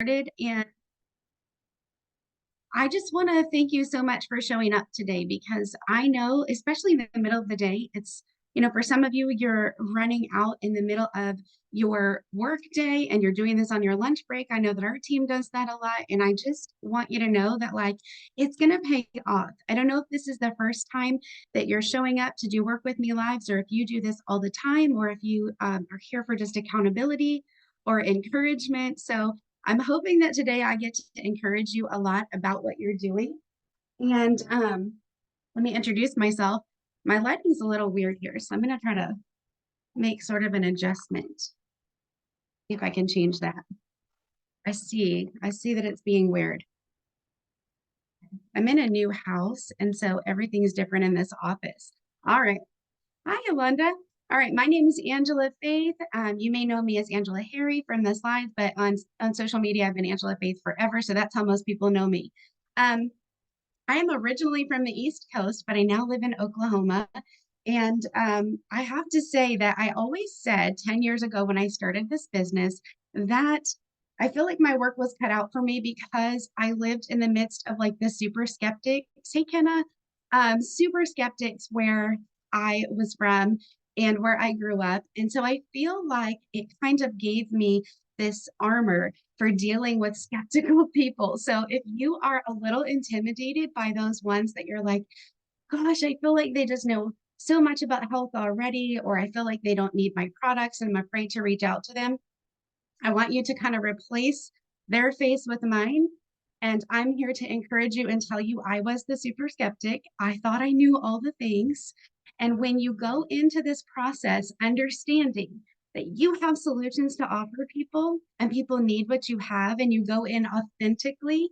Started, and I just want to thank you so much for showing up today because I know, especially in the middle of the day, for some of you, you're running out in the middle of your work day and you're doing this on your lunch break. I know that our team does that a lot. And I just want you to know that, like, it's going to pay off. I don't know if this is the first time that you're showing up to do Work With Me Lives, or if you do this all the time, or if you are here for just accountability or encouragement. So, I'm hoping that today I get to encourage you a lot about what you're doing. And let me introduce myself. My lighting's a little weird here, so I'm going to try to make sort of an adjustment. See if I can change that. I see that it's being weird. I'm in a new house, and so everything's different in this office. All right. Hi, Yolanda. All right, my name is Angela Faith. You may know me as Angela Harry from the slides, but on social media, I've been Angela Faith forever, so that's how most people know me. Um, I am originally from the East Coast, but I now live in Oklahoma. And I have to say that I always said 10 years ago when I started this business that I feel like my work was cut out for me because I lived in the midst of like the super skeptics. Hey, Kenna, super skeptics where I was from and where I grew up. And so I feel like it kind of gave me this armor for dealing with skeptical people. So if you are a little intimidated by those ones that you're like, gosh, I feel like they just know so much about health already, or I feel like they don't need my products and I'm afraid to reach out to them, I want you to kind of replace their face with mine. And I'm here to encourage you and tell you I was the super skeptic. I thought I knew all the things. And when you go into this process, understanding that you have solutions to offer people and people need what you have, and you go in authentically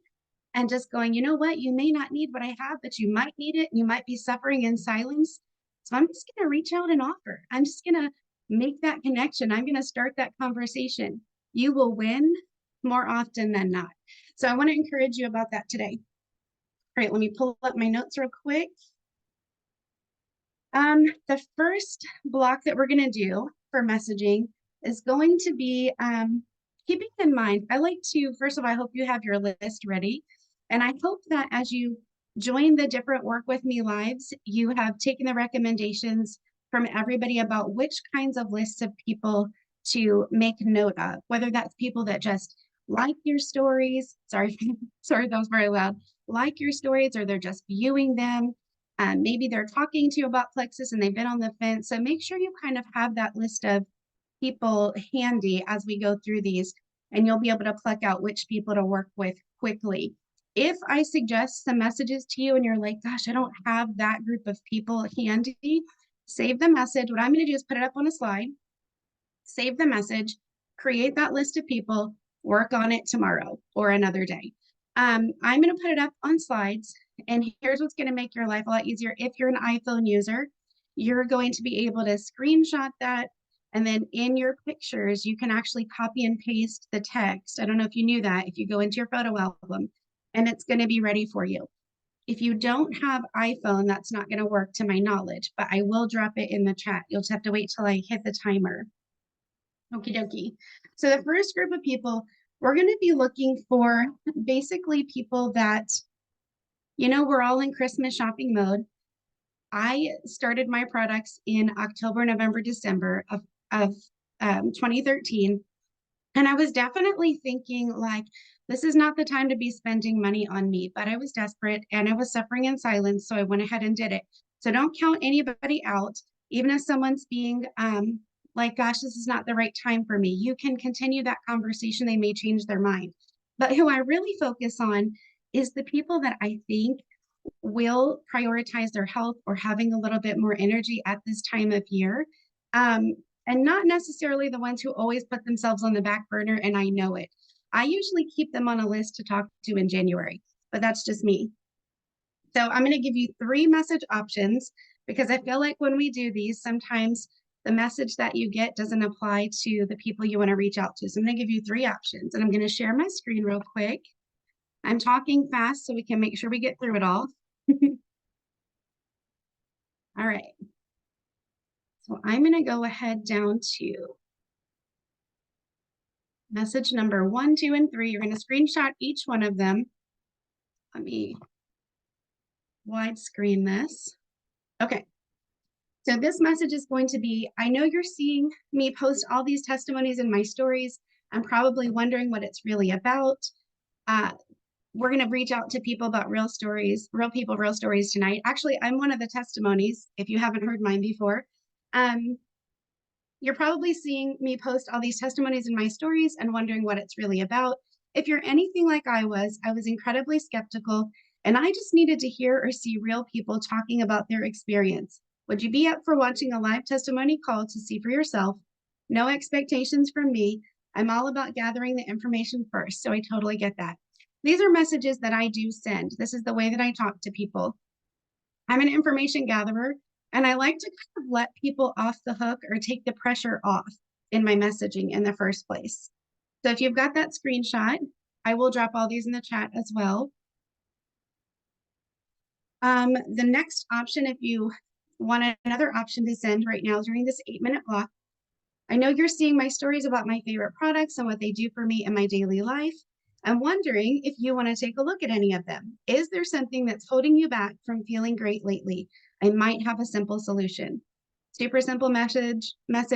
and just going, you know what, you may not need what I have, but you might need it. You might be suffering in silence. So I'm just going to reach out and offer. I'm just going to make that connection. I'm going to start that conversation. You will win more often than not. So I want to encourage you about that today. All right, let me pull up my notes real quick. The first block that we're going to do for messaging is going to be keeping in mind, I like to, first of all, I hope you have your list ready. And I hope that as you join the different Work With Me lives, you have taken the recommendations from everybody about which kinds of lists of people to make note of, whether that's people that just like your stories. Sorry, sorry, that was very loud. Like your stories, or they're just viewing them. Maybe they're talking to you about Plexus and they've been on the fence. So make sure you kind of have that list of people handy as we go through these, and you'll be able to pluck out which people to work with quickly. If I suggest some messages to you and you're like, gosh, I don't have that group of people handy, save the message. What I'm going to do is put it up on a slide, save the message, create that list of people, work on it tomorrow or another day. I'm going to put it up on slides, and here's what's going to make your life a lot easier. If you're an iPhone user, you're going to be able to screenshot that, and then in your pictures, you can actually copy and paste the text. I don't know if you knew that, if you go into your photo album, and it's going to be ready for you. If you don't have iPhone, that's not going to work to my knowledge, but I will drop it in the chat. You'll just have to wait till I hit the timer. Okie dokie. So the first group of people, we're going to be looking for basically people that, we're all in Christmas shopping mode. I started my products in October, November, December of 2013. And I was definitely thinking like, this is not the time to be spending money on me, but I was desperate and I was suffering in silence. So I went ahead and did it. So don't count anybody out. Even if someone's being like, gosh, this is not the right time for me, you can continue that conversation. They may change their mind. But who I really focus on is the people that I think will prioritize their health or having a little bit more energy at this time of year. Um, and not necessarily the ones who always put themselves on the back burner, and I know it. I usually keep them on a list to talk to in January, but that's just me. So I'm going to give you 3 message options because I feel like when we do these, sometimes the message that you get doesn't apply to the people you want to reach out to. So I'm going to give you 3 options, and I'm going to share my screen real quick. I'm talking fast so we can make sure we get through it all. All right. So I'm going to go ahead down to Message number 1, 2, and 3. You're going to screenshot each one of them. Let me widescreen this. Okay. So this message is going to be, I know you're seeing me post all these testimonies in my stories. I'm probably wondering what it's really about. We're going to reach out to people about real stories, real people, real stories tonight. Actually, I'm one of the testimonies, if you haven't heard mine before. You're probably seeing me post all these testimonies in my stories and wondering what it's really about. If you're anything like I was incredibly skeptical, and I just needed to hear or see real people talking about their experience. Would you be up for watching a live testimony call to see for yourself? No expectations from me. I'm all about gathering the information first, so I totally get that. These are messages that I do send. This is the way that I talk to people. I'm an information gatherer, and I like to kind of let people off the hook or take the pressure off in my messaging in the first place. So if you've got that screenshot, I will drop all these in the chat as well. The next option, if you want another option to send right now during this 8-minute block, I know you're seeing my stories about my favorite products and what they do for me in my daily life. I'm wondering if you want to take a look at any of them. Is there something that's holding you back from feeling great lately? I might have a simple solution. Super simple message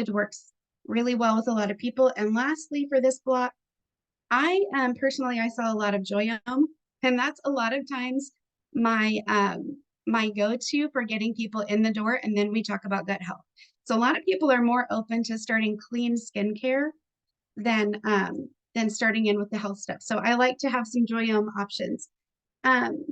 works really well with a lot of people. And lastly, for this block, I personally, I sell a lot of Joyome, and that's a lot of times my my go-to for getting people in the door. And then we talk about gut health. So a lot of people are more open to starting clean skincare than starting in with the health stuff. So I like to have some Joyome options. Um,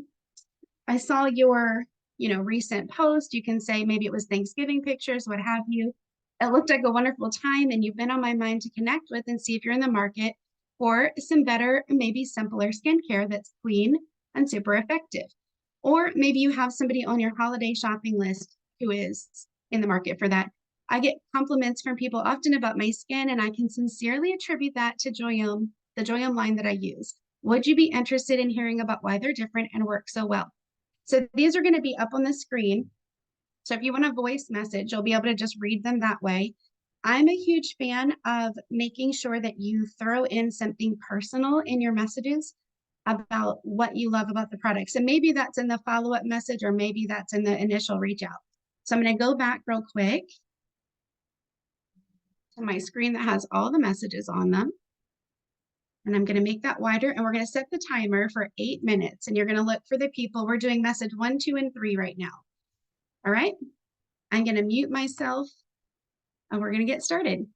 I saw your, recent post. You can say maybe it was Thanksgiving pictures, what have you. It looked like a wonderful time, and you've been on my mind to connect with and see if you're in the market for some better, maybe simpler skincare that's clean and super effective. Or maybe you have somebody on your holiday shopping list who is in the market for that. I get compliments from people often about my skin, and I can sincerely attribute that to Joyome, the Joyome line that I use. Would you be interested in hearing about why they're different and work so well? So these are going to be up on the screen. So if you want a voice message, you'll be able to just read them that way. I'm a huge fan of making sure that you throw in something personal in your messages about what you love about the products. And maybe that's in the follow-up message, or maybe that's in the initial reach out. So I'm going to go back real quick to my screen that has all the messages on them. And I'm going to make that wider, and we're going to set the timer for 8 minutes. And you're going to look for the people. We're doing message 1, 2, and 3 right now. All right. I'm going to mute myself, and we're going to get started.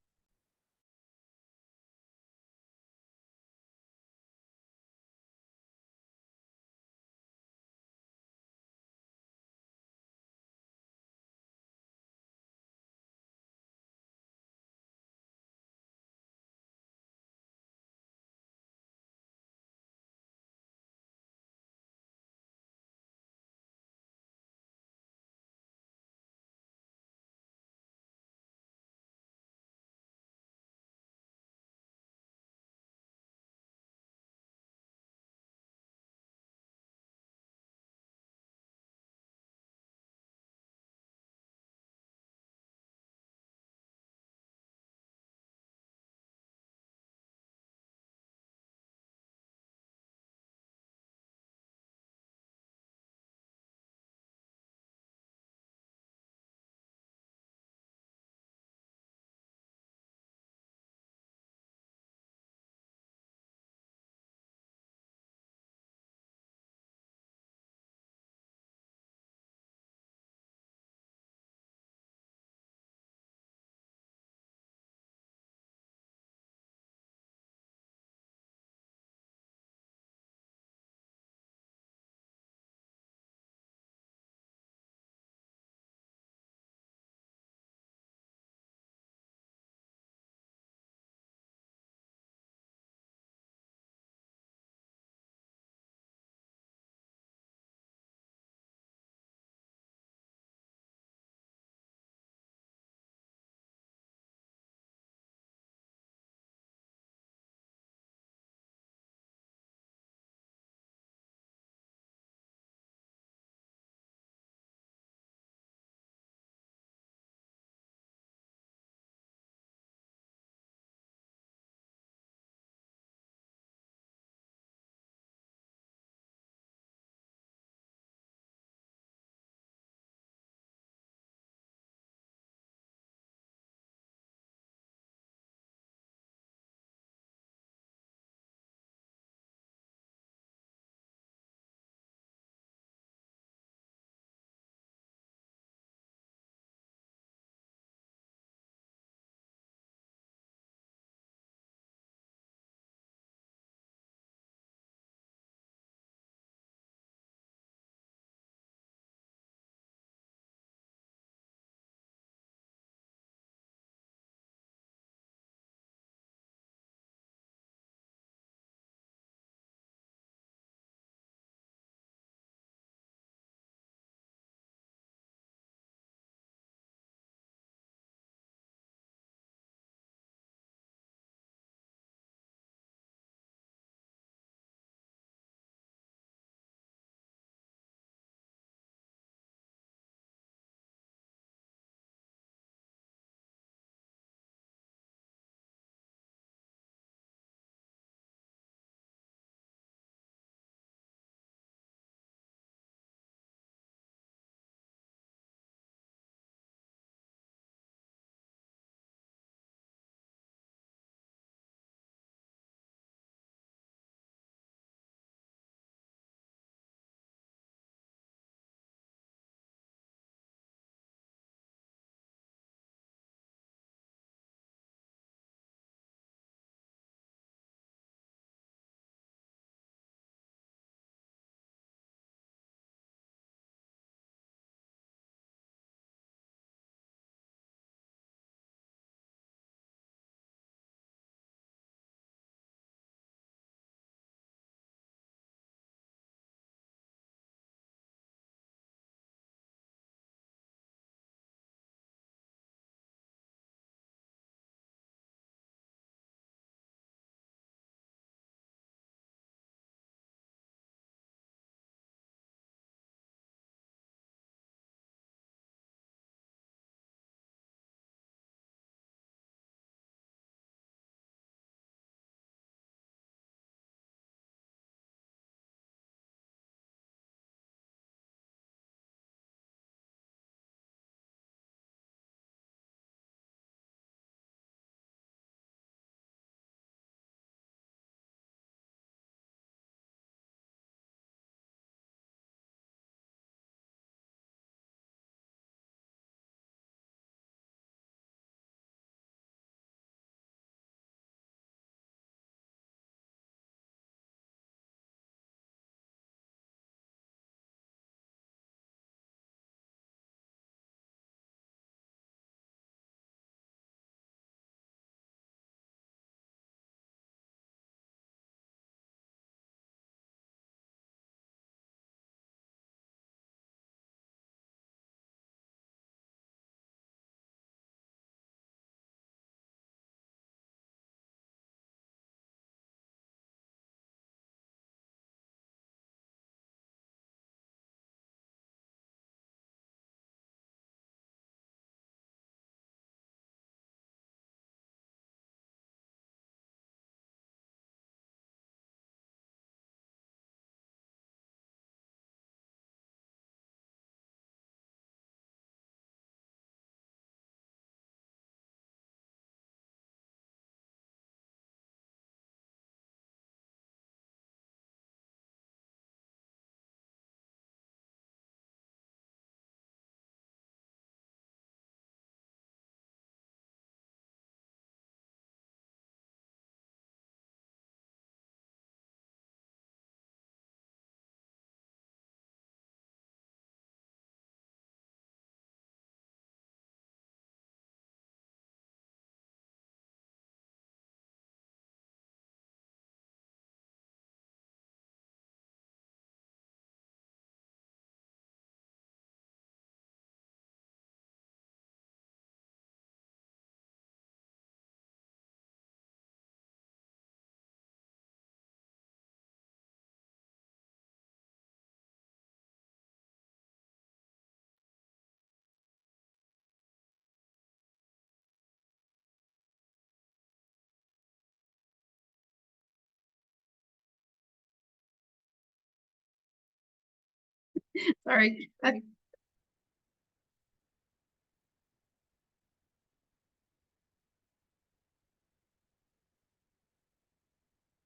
Sorry.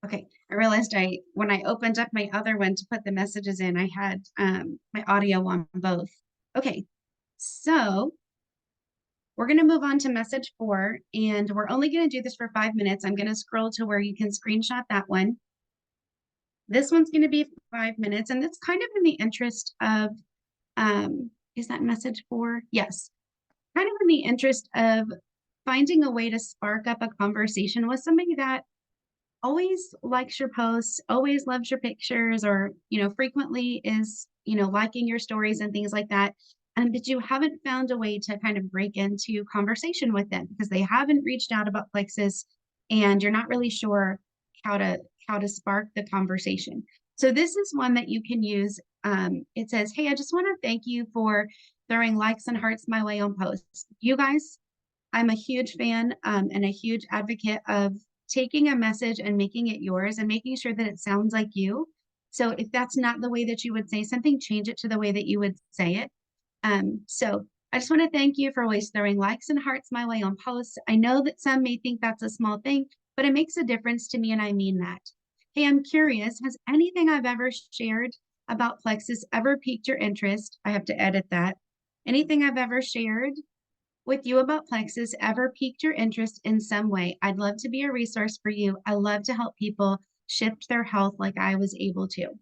Okay. I realized when I opened up my other one to put the messages in, I had my audio on both. Okay. So we're going to move on to message 4, and we're only going to do this for 5 minutes. I'm going to scroll to where you can screenshot that one. This one's going to be 5 minutes, and it's kind of in the interest of, is that message 4? Yes. Kind of in the interest of finding a way to spark up a conversation with somebody that always likes your posts, always loves your pictures, or, frequently is, liking your stories and things like that. But you haven't found a way to kind of break into conversation with them because they haven't reached out about Plexus and you're not really sure how to how to spark the conversation. So this is one that you can use. It says, "Hey, I just want to thank you for throwing likes and hearts my way on posts. You guys, I'm a huge fan and a huge advocate of taking a message and making it yours and making sure that it sounds like you. So if that's not the way that you would say something, change it to the way that you would say it. So I just want to thank you for always throwing likes and hearts my way on posts. I know that some may think that's a small thing, but it makes a difference to me, and I mean that. Hey, I'm curious, has anything I've ever shared about Plexus ever piqued your interest? I have to edit that. Anything I've ever shared with you about Plexus ever piqued your interest in some way? I'd love to be a resource for you. I love to help people shift their health like I was able to." Let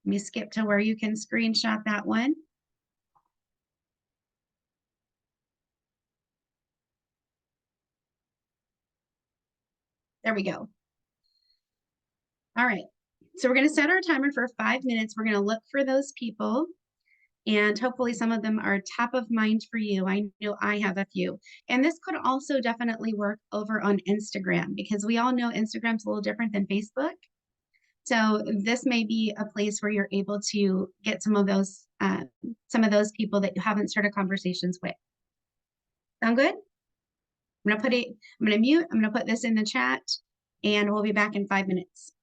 me skip to where you can screenshot that one. There we go. All right. So we're going to set our timer for 5 minutes. We're going to look for those people, and hopefully some of them are top of mind for you. I know I have a few. And this could also definitely work over on Instagram because we all know Instagram's a little different than Facebook. So this may be a place where you're able to get some of those people that you haven't started conversations with. Sound good? I'm gonna mute, I'm gonna put this in the chat, and we'll be back in 5 minutes.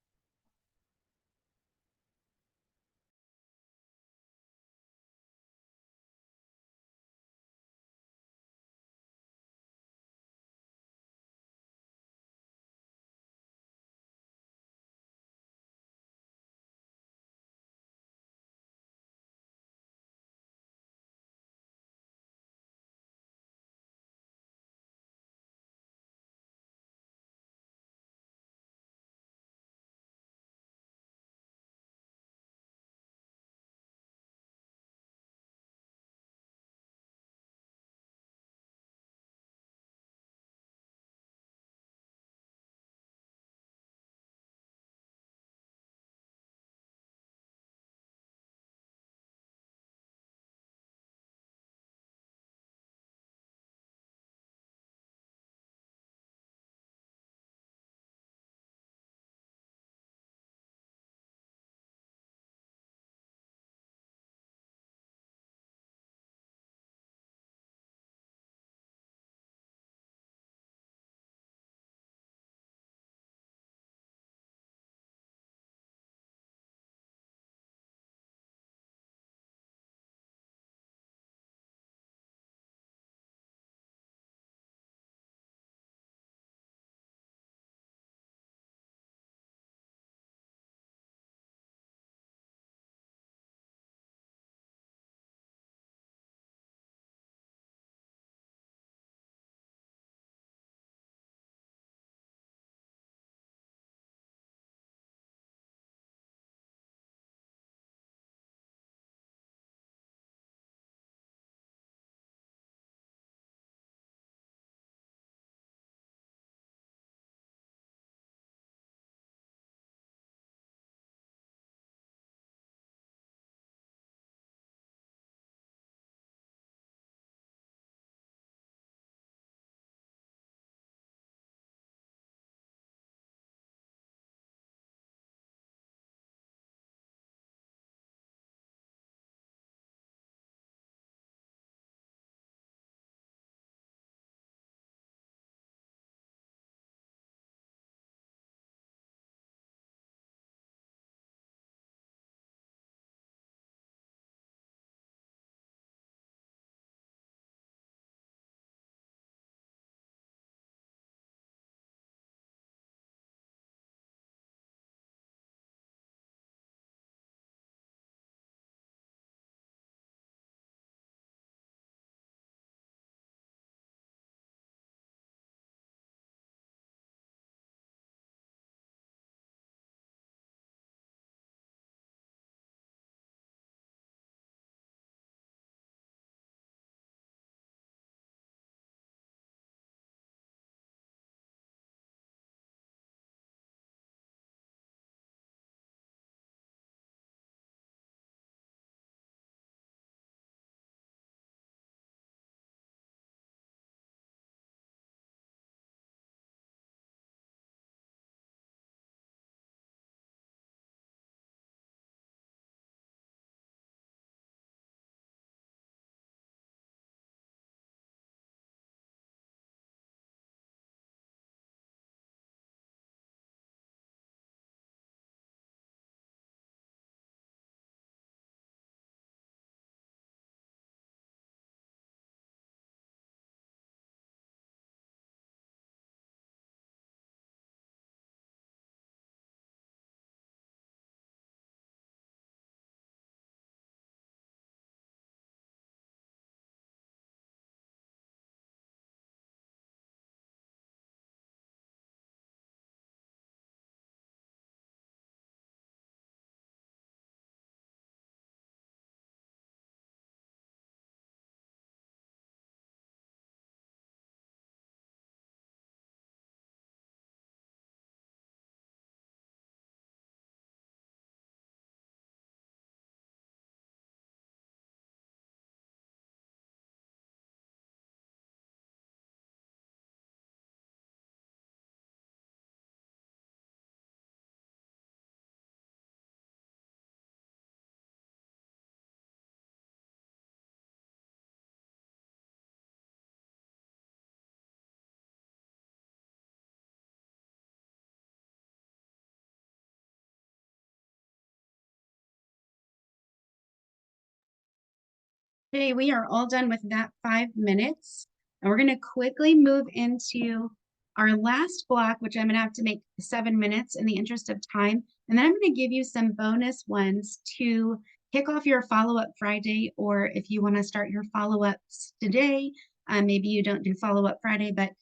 Okay, we are all done with that 5 minutes. And we're going to quickly move into our last block, which I'm going to have to make 7 minutes in the interest of time. And then I'm going to give you some bonus ones to kick off your follow-up Friday, or if you want to start your follow-ups today, maybe you don't do follow-up Friday, but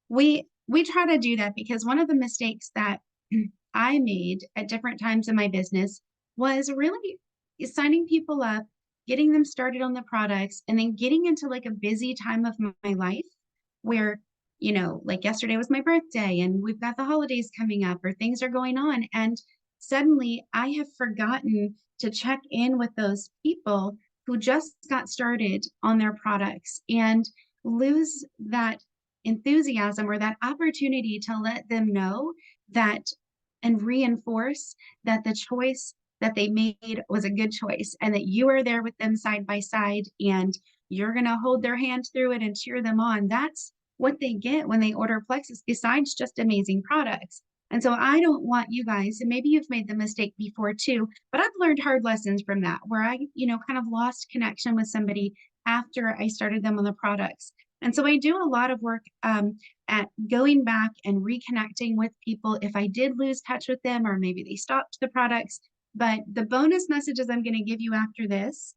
we try to do that because one of the mistakes that I made at different times in my business was really signing people up, getting them started on the products, and then getting into like a busy time of my life where, like yesterday was my birthday and we've got the holidays coming up or things are going on. And suddenly I have forgotten to check in with those people who just got started on their products and lose that enthusiasm or that opportunity to let them know that and reinforce that the choice that they made was a good choice and that you are there with them side by side and you're going to hold their hand through it and cheer them on. That's what they get when they order Plexus, besides just amazing products. And so I don't want you guys, and maybe you've made the mistake before too, but I've learned hard lessons from that where I, kind of lost connection with somebody after I started them on the products. And so I do a lot of work at going back and reconnecting with people if I did lose touch with them or maybe they stopped the products. But the bonus messages I'm going to give you after this,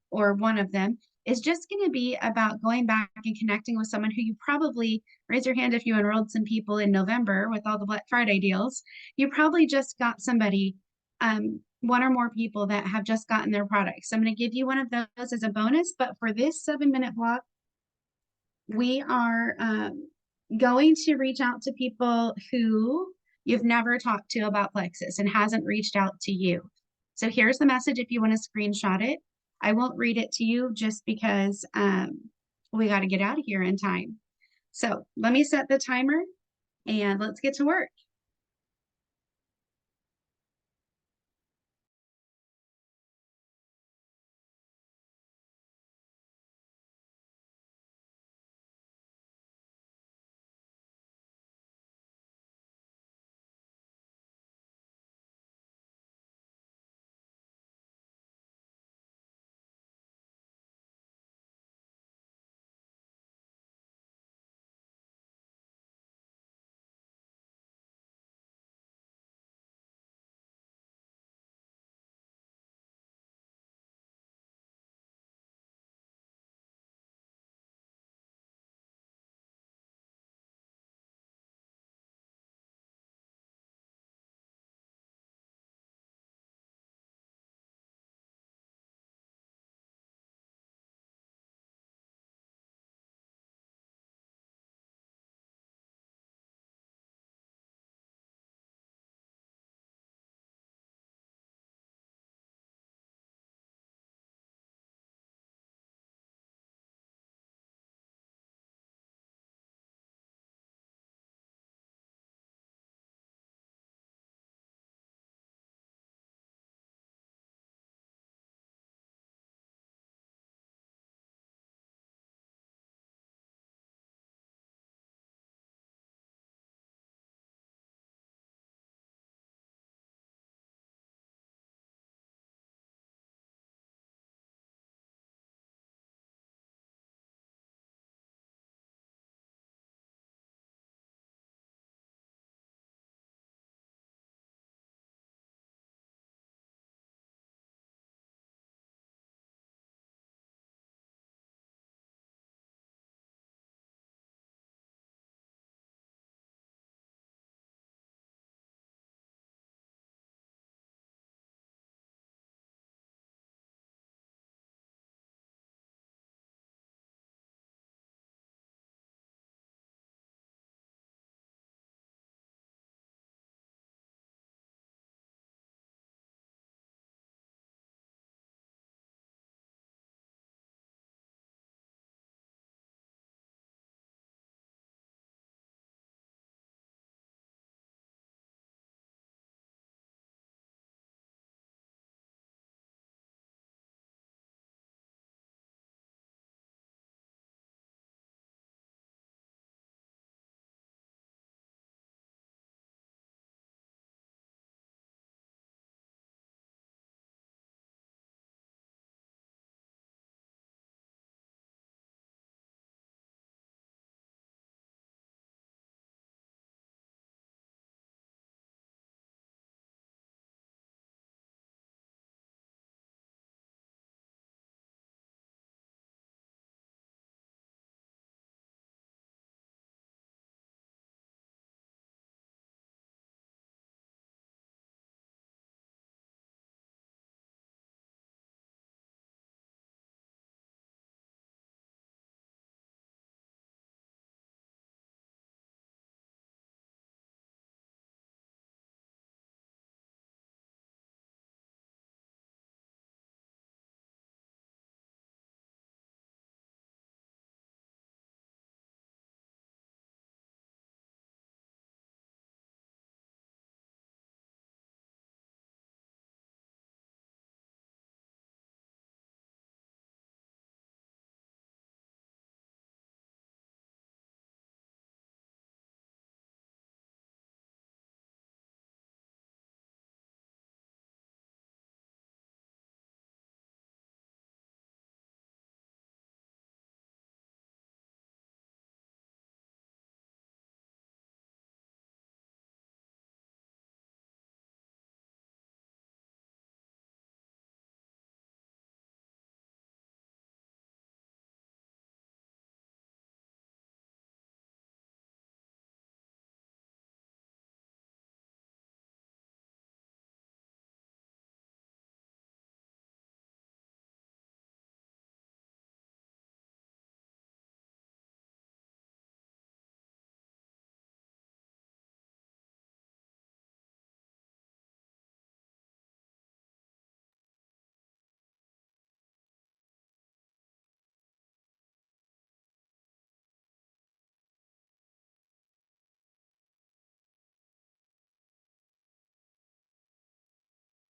or one of them, is just going to be about going back and connecting with someone who you probably, raise your hand if you enrolled some people in November with all the Black Friday deals. You probably just got somebody, one or more people that have just gotten their products. So I'm going to give you one of those as a bonus. But for this 7 minute block, we are going to reach out to people who you've never talked to about Plexus and hasn't reached out to you. So here's the message if you want to screenshot it. I won't read it to you just because we got to get out of here in time. So let me set the timer and let's get to work.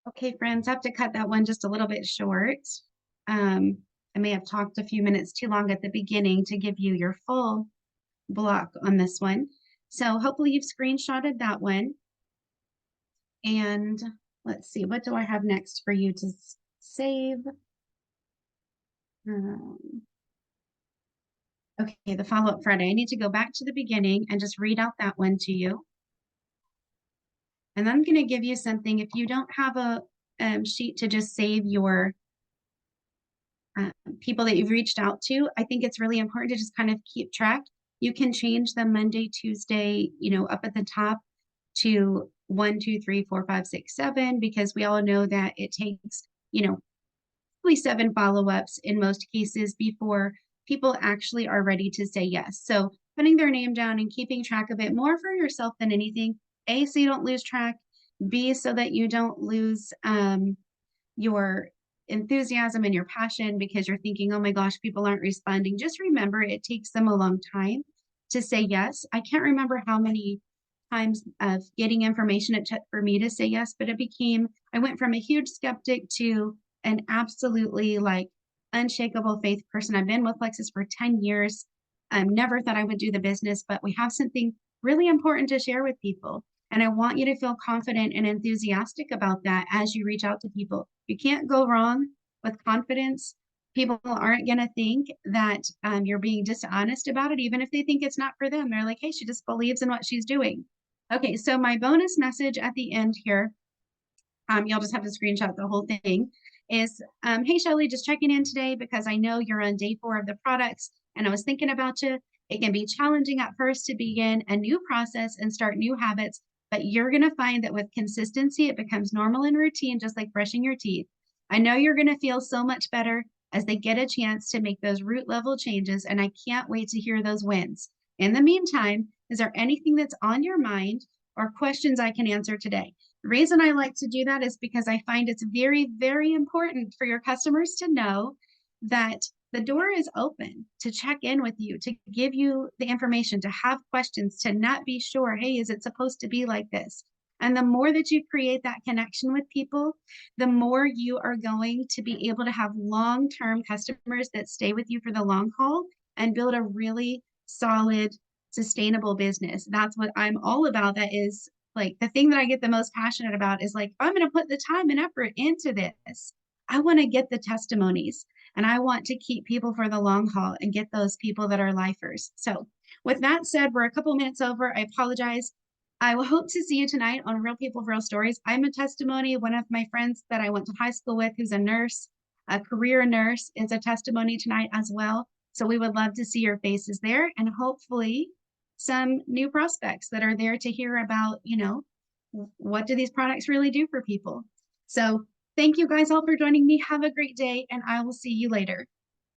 Okay, friends, I have to cut that one just a little bit short. Um, I may have talked a few minutes too long at the beginning to give you your full block on this one. So hopefully you've screenshotted that one. And let's see, what do I have next for you to save? Um, okay, the follow-up Friday. I need to go back to the beginning and just read out that one to you. And I'm going to give you something. If you don't have a sheet to just save your people that you've reached out to, I think it's really important to just kind of keep track. You can change them Monday, Tuesday, up at the top to 1, 2, 3, 4, 5, 6, 7, because we all know that it takes, probably 7 follow-ups in most cases before people actually are ready to say yes. So putting their name down and keeping track of it more for yourself than anything, A, so you don't lose track, B, so that you don't lose your enthusiasm and your passion because you're thinking, oh my gosh, people aren't responding. Just remember, it takes them a long time to say yes. I can't remember how many times of getting information it took for me to say yes, but I went from a huge skeptic to an absolutely like unshakable faith person. I've been with Lexus for 10 years. Never thought I would do the business, but we have something really important to share with people. And I want you to feel confident and enthusiastic about that as you reach out to people. You can't go wrong with confidence. People aren't going to think that you're being dishonest about it, even if they think it's not for them. They're like, hey, she just believes in what she's doing. Okay, so my bonus message at the end here, you'll just have to screenshot the whole thing, is, hey, Shelly, just checking in today because I know you're on day 4 of the products and I was thinking about you. It can be challenging at first to begin a new process and start new habits, but you're going to find that with consistency, it becomes normal and routine, just like brushing your teeth. I know you're going to feel so much better as they get a chance to make those root level changes, and I can't wait to hear those wins. In the meantime, is there anything that's on your mind or questions I can answer today? The reason I like to do that is because I find it's very, very important for your customers to know that the door is open to check in with you, to give you the information, to have questions, to not be sure, hey, is it supposed to be like this? And the more that you create that connection with people, the more you are going to be able to have long-term customers that stay with you for the long haul and build a really solid, sustainable business. That's what I'm all about. That is like the thing that I get the most passionate about is like, I'm going to put the time and effort into this. I want to get the testimonies and I want to keep people for the long haul and get those people that are lifers. So with that said, we're a couple minutes over. I apologize. I will hope to see you tonight on Real People, Real Stories. I'm a testimony. One of my friends that I went to high school with, who's a nurse, a career nurse, is a testimony tonight as well. So we would love to see your faces there and hopefully some new prospects that are there to hear about, what do these products really do for people? So thank you guys all for joining me. Have a great day and I will see you later.